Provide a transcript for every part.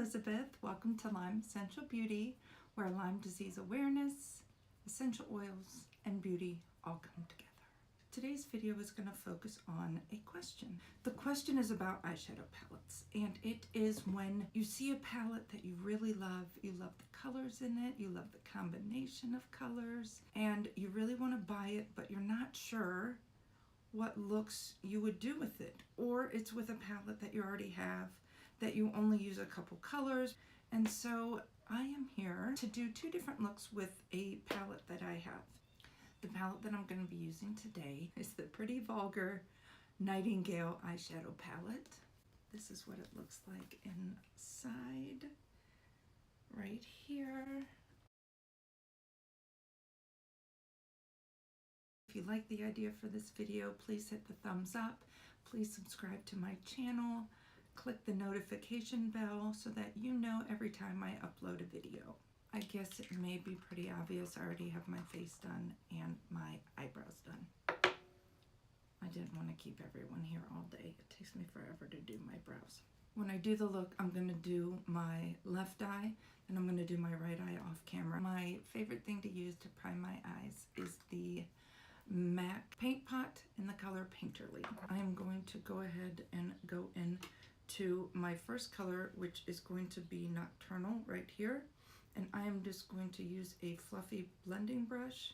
Elizabeth. Welcome to Lyme Essential Beauty, where Lyme disease awareness, essential oils, and beauty all come together. Today's video is going to focus on a question. The question is about eyeshadow palettes, and it is when you see a palette that you really love, you love the colors in it, you love the combination of colors, and you really want to buy it, but you're not sure what looks you would do with it, or it's with a palette that you already have that you only use a couple colors. And so I am here to do two different looks with a palette that I have. The palette that I'm going to be using today is the pretty Vulgar Nightingale eyeshadow palette. This is what it looks like inside right here. If you like the idea for this video, please hit the thumbs up. Please subscribe to my channel. Click the notification bell so that you know every time I upload a video. I guess it may be pretty obvious I already have my face done and my eyebrows done. I didn't want to keep everyone here all day. It takes me forever to do my brows. When I do the look, I'm going to do my left eye and I'm going to do my right eye off camera. My favorite thing to use to prime my eyes is the MAC paint pot in the color Painterly. I am going to go ahead and go in to my first color, which is going to be Nocturnal right here, and I am just going to use a fluffy blending brush,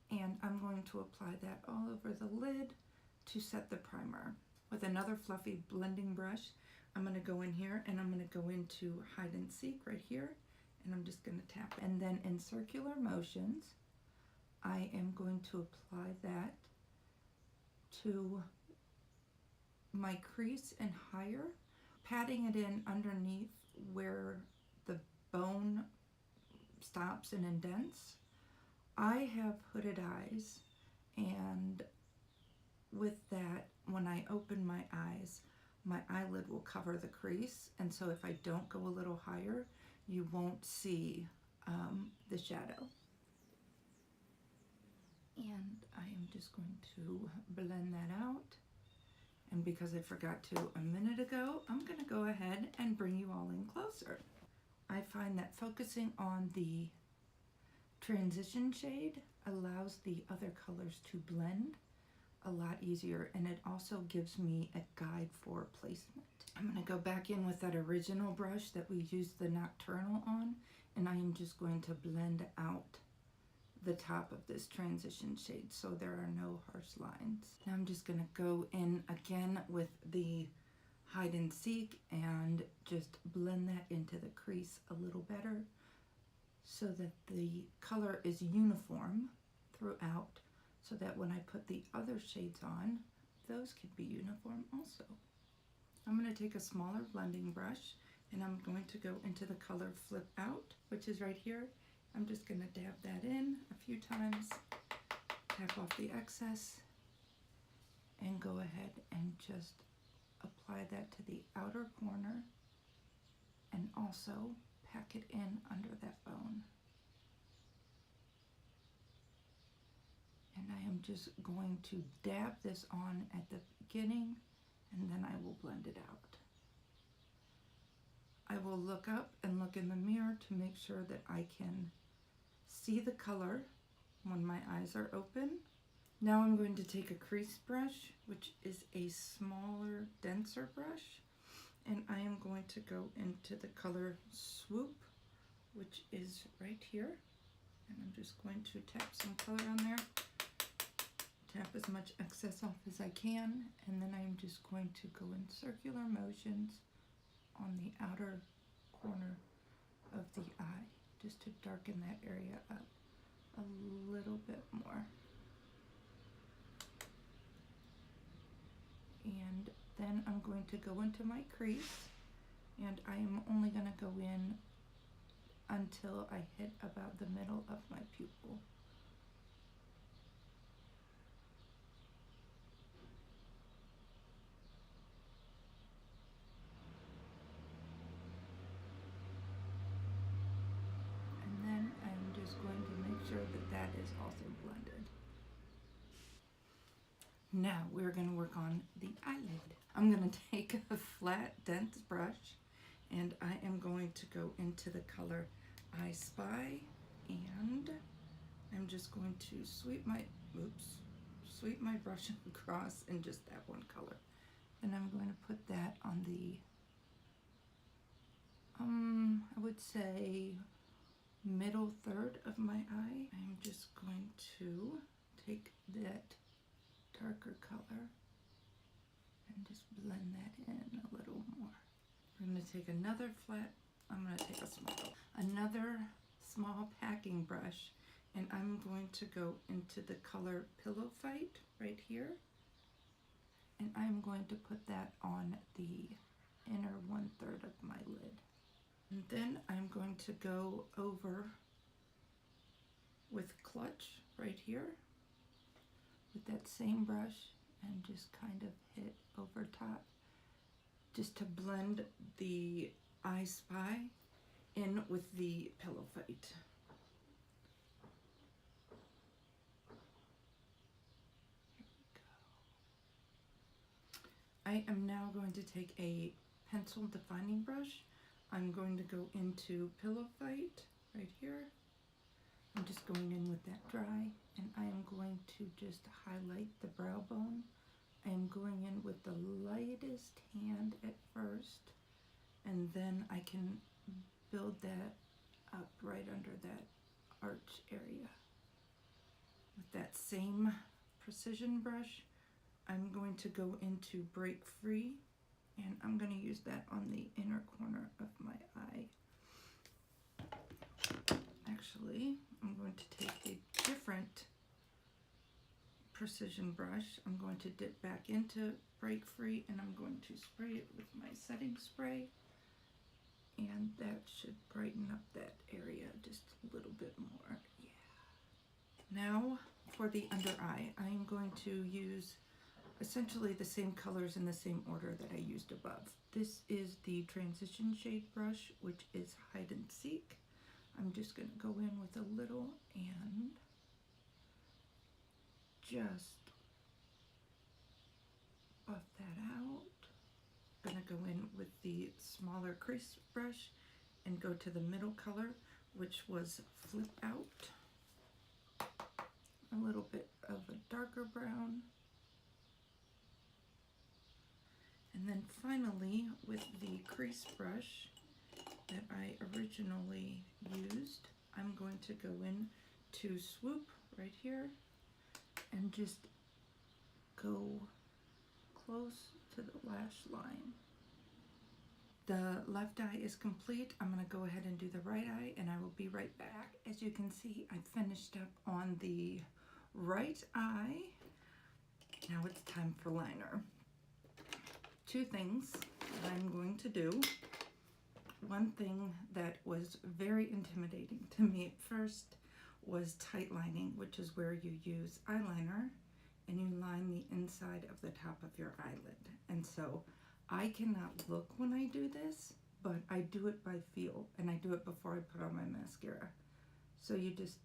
and I'm going to apply that all over the lid to set the primer. With another fluffy blending brush, I'm going to go in here and I'm going to go into Hide and Seek right here, and I'm just going to tap, and then in circular motions I am going to apply that to my crease and higher, patting it in underneath where the bone stops and indents. I have hooded eyes, and with that, when I open my eyes, my eyelid will cover the crease, and so if I don't go a little higher, you won't see the shadow. And I am just going to blend that out. And because I forgot to a minute ago, I'm going to go ahead and bring you all in closer. I find that focusing on the transition shade allows the other colors to blend a lot easier, and it also gives me a guide for placement. I'm going to go back in with that original brush that we used the Nocturnal on, and I am just going to blend out the top of this transition shade so there are no harsh lines. Now I'm just going to go in again with the Hide and Seek and just blend that into the crease a little better so that the color is uniform throughout, so that when I put the other shades on, those can be uniform also. I'm going to take a smaller blending brush and I'm going to go into the color Flip Out, which is right here. I'm just going to dab that in a few times, tap off the excess, and go ahead and just apply that to the outer corner and also pack it in under that bone. And I am just going to dab this on at the beginning, and then I will blend it out. I will look up and look in the mirror to make sure that I can see the color when my eyes are open. Now I'm going to take a crease brush, which is a smaller, denser brush, and I am going to go into the color Swoop, which is right here, and I'm just going to tap some color on there, tap as much excess off as I can, and then I'm just going to go in circular motions on the outer corner of the eye, just to darken that area up a little bit more. And then I'm going to go into my crease, and I am only going to go in until I hit about the middle of my pupil. Going to make sure that that is also blended. Now we're going to work on the eyelid. I'm going to take a flat, dense brush And I am going to go into the color I Spy, and I'm just going to sweep my brush across in just that one color. And I'm going to put that on the, I would say middle third of my eye. I'm just going to take that darker color and just blend that in a little more. We're going to take another another small packing brush, and I'm going to go into the color Pillow Fight right here, and I'm going to put that on the inner 1/3 of my lid. And then I'm going to go over with Clutch right here with that same brush and just kind of hit over top just to blend the I Spy in with the Pillow Fight. I am now going to take a pencil defining brush. I'm going to go into Pillow Fight right here. I'm just going in with that dry, and I am going to just highlight the brow bone. I am going in with the lightest hand at first, and then I can build that up right under that arch area. With that same precision brush, I'm going to go into Break Free, and I'm going to use that on the inner corner of my eye. Actually, I'm going to take a different precision brush. I'm going to dip back into Break Free, and I'm going to spray it with my setting spray, and that should brighten up that area just a little bit more. Yeah. Now for the under eye, I am going to use essentially the same colors in the same order that I used above. This is the transition shade brush, which is Hide and Seek. I'm just going to go in with a little and just buff that out. I'm going to go in with the smaller crease brush and go to the middle color, which was Flip Out. A little bit of a darker brown. And then finally, with the crease brush that I originally used, I'm going to go in to Swoop right here and just go close to the lash line. The left eye is complete. I'm going to go ahead and do the right eye, and I will be right back. As you can see, I finished up on the right eye. Now it's time for liner. Two things that I'm going to do. One thing that was very intimidating to me at first was tight lining, which is where you use eyeliner and you line the inside of the top of your eyelid. And so I cannot look when I do this, but I do it by feel, and I do it before I put on my mascara. So you just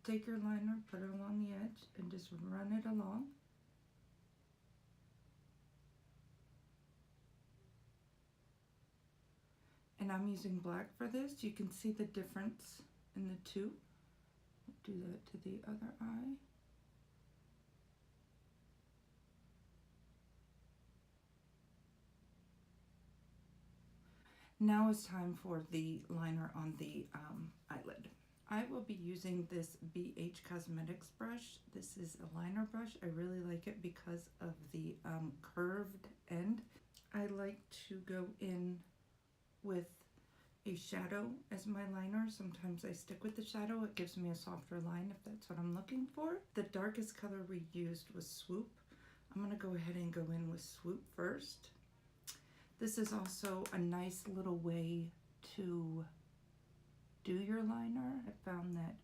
take your liner, put it along the edge, and just run it along. And I'm using black for this. You can see the difference in the two. Do that to the other eye. Now it's time for the liner on the eyelid. I will be using this BH Cosmetics brush. This is a liner brush. I really like it because of the curved end. I like to go in with a shadow as my liner. Sometimes I stick with the shadow. It gives me a softer line if that's what I'm looking for. The darkest color we used was Swoop. I'm going to go ahead and go in with Swoop first. This is also a nice little way to do your liner. I found that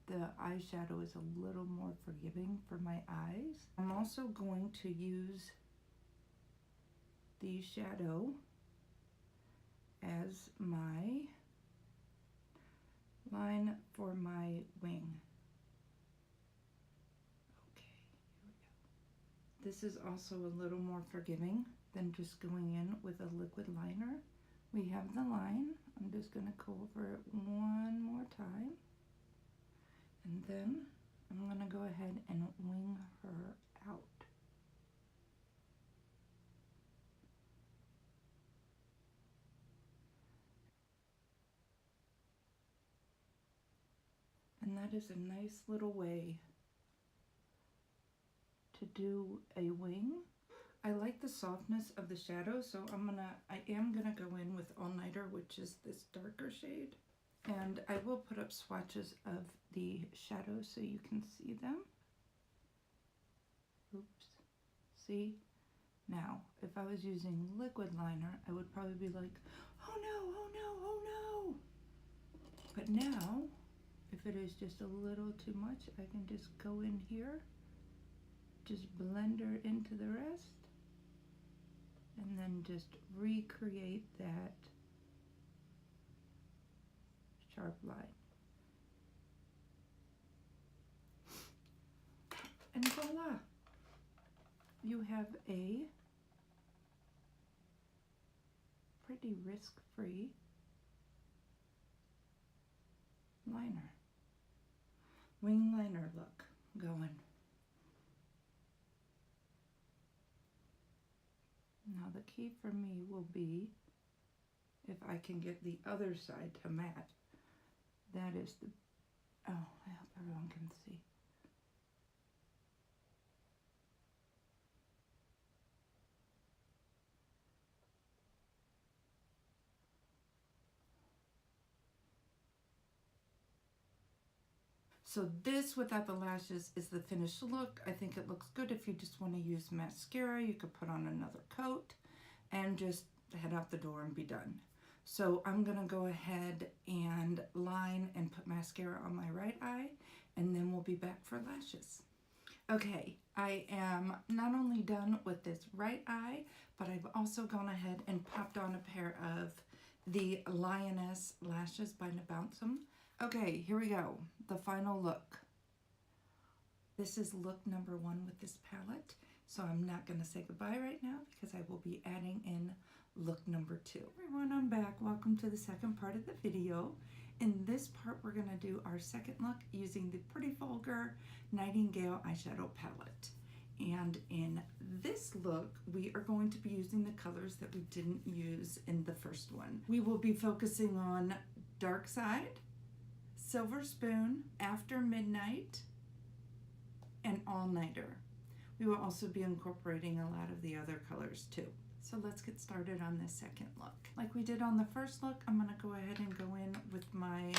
the eyeshadow is a little more forgiving for my eyes. I'm also going to use the shadow as my line for my wing. Okay, here we go. This is also a little more forgiving than just going in with a liquid liner. We have the line. I'm just going to go over it one more time. And then I'm going to go ahead and wing her out. And that is a nice little way to do a wing. I like the softness of the shadow, so I am gonna go in with All Nighter, which is this darker shade. And I will put up swatches of the shadows so you can see them. Oops. See? Now, if I was using liquid liner, I would probably be like, oh no, oh no, oh no. But now, if it is just a little too much, I can just go in here, just blend her into the rest, and then just recreate that sharp line. And voila! You have a pretty risk-free liner. Wing liner look going. Now the key for me will be if I can get the other side to match. That is the, oh, I hope everyone can see. So this, without the lashes, is the finished look. I think it looks good. If you just want to use mascara, you could put on another coat and just head out the door and be done. So I'm gonna go ahead and line and put mascara on my right eye, and then we'll be back for lashes. Okay, I am not only done with this right eye, but I've also gone ahead and popped on a pair of the Lioness lashes by Nabounce. Okay, here we go. The final look. This is look number 1 with this palette. So I'm not going to say goodbye right now because I will be adding in look number 2. Everyone, I'm back. Welcome to the second part of the video. In this part, we're going to do our second look using the Pretty Vulgar Nightingale eyeshadow palette. And in this look, we are going to be using the colors that we didn't use in the first one. We will be focusing on Dark Side, Silver Spoon, After Midnight, and All Nighter. We will also be incorporating a lot of the other colors too. So let's get started on this second look. Like we did on the first look, I'm gonna go ahead and go in with my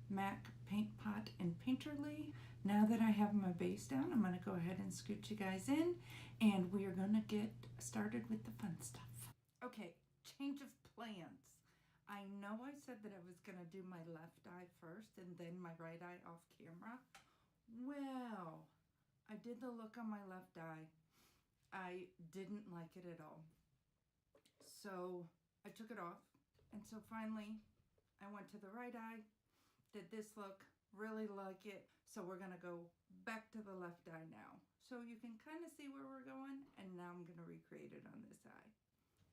MAC Paint Pot and Painterly. Now that I have my base down, I'm gonna go ahead and scoot you guys in, and we are gonna get started with the fun stuff. Okay, change of plans. I know I said that I was going to do my left eye first and then my right eye off camera. Well, I did the look on my left eye. I didn't like it at all. So I took it off. And so finally, I went to the right eye, did this look, really like it. So we're going to go back to the left eye now. So you can kind of see where we're going. And now I'm going to recreate it on this eye.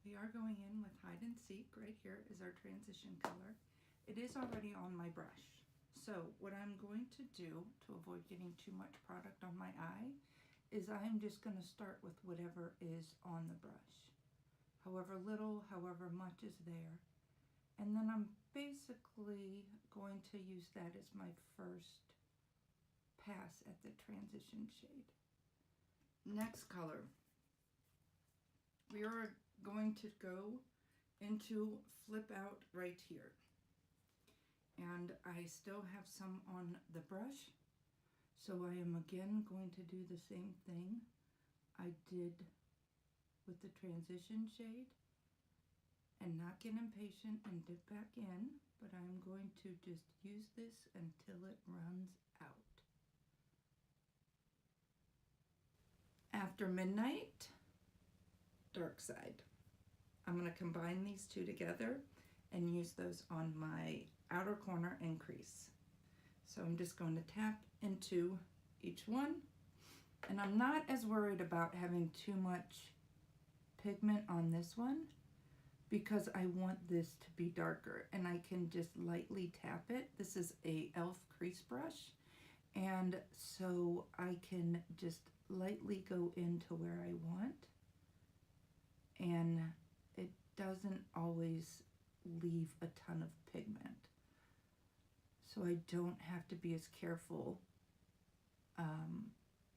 We are going in with Hide and Seek. Right here is our transition color. It is already on my brush. So what I'm going to do to avoid getting too much product on my eye is I'm just going to start with whatever is on the brush. However little, however much is there. And then I'm basically going to use that as my first pass at the transition shade. Next color. We are going to go into Flip Out right here. And I still have some on the brush. So I am again going to do the same thing I did with the transition shade and not get impatient and dip back in, but I'm going to just use this until it runs out. After Midnight, Dark Side. I'm going to combine these two together and use those on my outer corner and crease. So I'm just going to tap into each one, and I'm not as worried about having too much pigment on this one because I want this to be darker, and I can just lightly tap it. This is a e.l.f. crease brush, and so I can just lightly go into where I want, and it doesn't always leave a ton of pigment. So I don't have to be as careful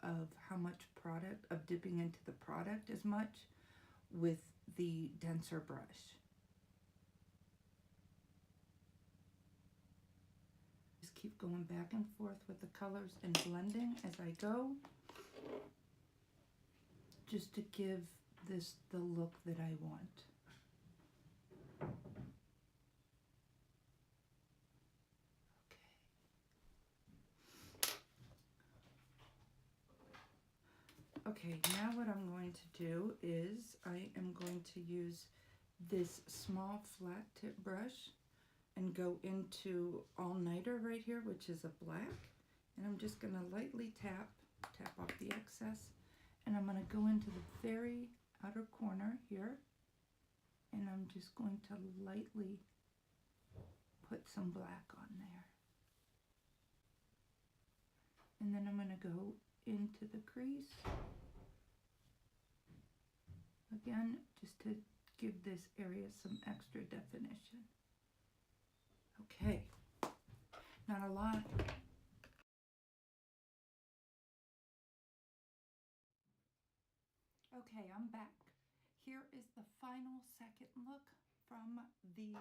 of how much product, of dipping into the product as much with the denser brush. Just keep going back and forth with the colors and blending as I go, just to give this the look that I want. Okay, now what I'm going to do is I am going to use this small flat tip brush and go into All Nighter right here, which is a black, and I'm just going to lightly tap off the excess, and I'm going to go into the very outer corner here, and I'm just going to lightly put some black on there. And then I'm going to go into the crease again, just to give this area some extra definition. Okay, not a lot. Okay, I'm back. Here is the final second look from the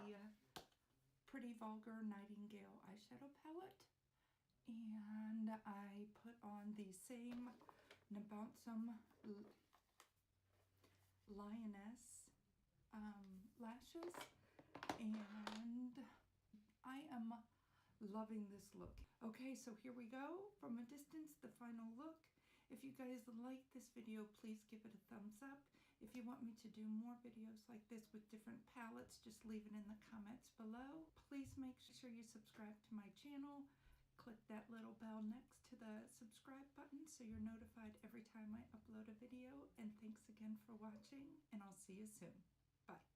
Pretty Vulgar Nightingale eyeshadow palette. And I put on the same Nabonsum Lioness lashes, and I am loving this look. Okay, so here we go. From a distance, the final look. If you guys like this video, please give it a thumbs up. If you want me to do more videos like this with different palettes, just leave it in the comments below. Please make sure you subscribe to my channel. Click that little bell next to the subscribe button so you're notified every time I upload a video. And thanks again for watching, and I'll see you soon. Bye.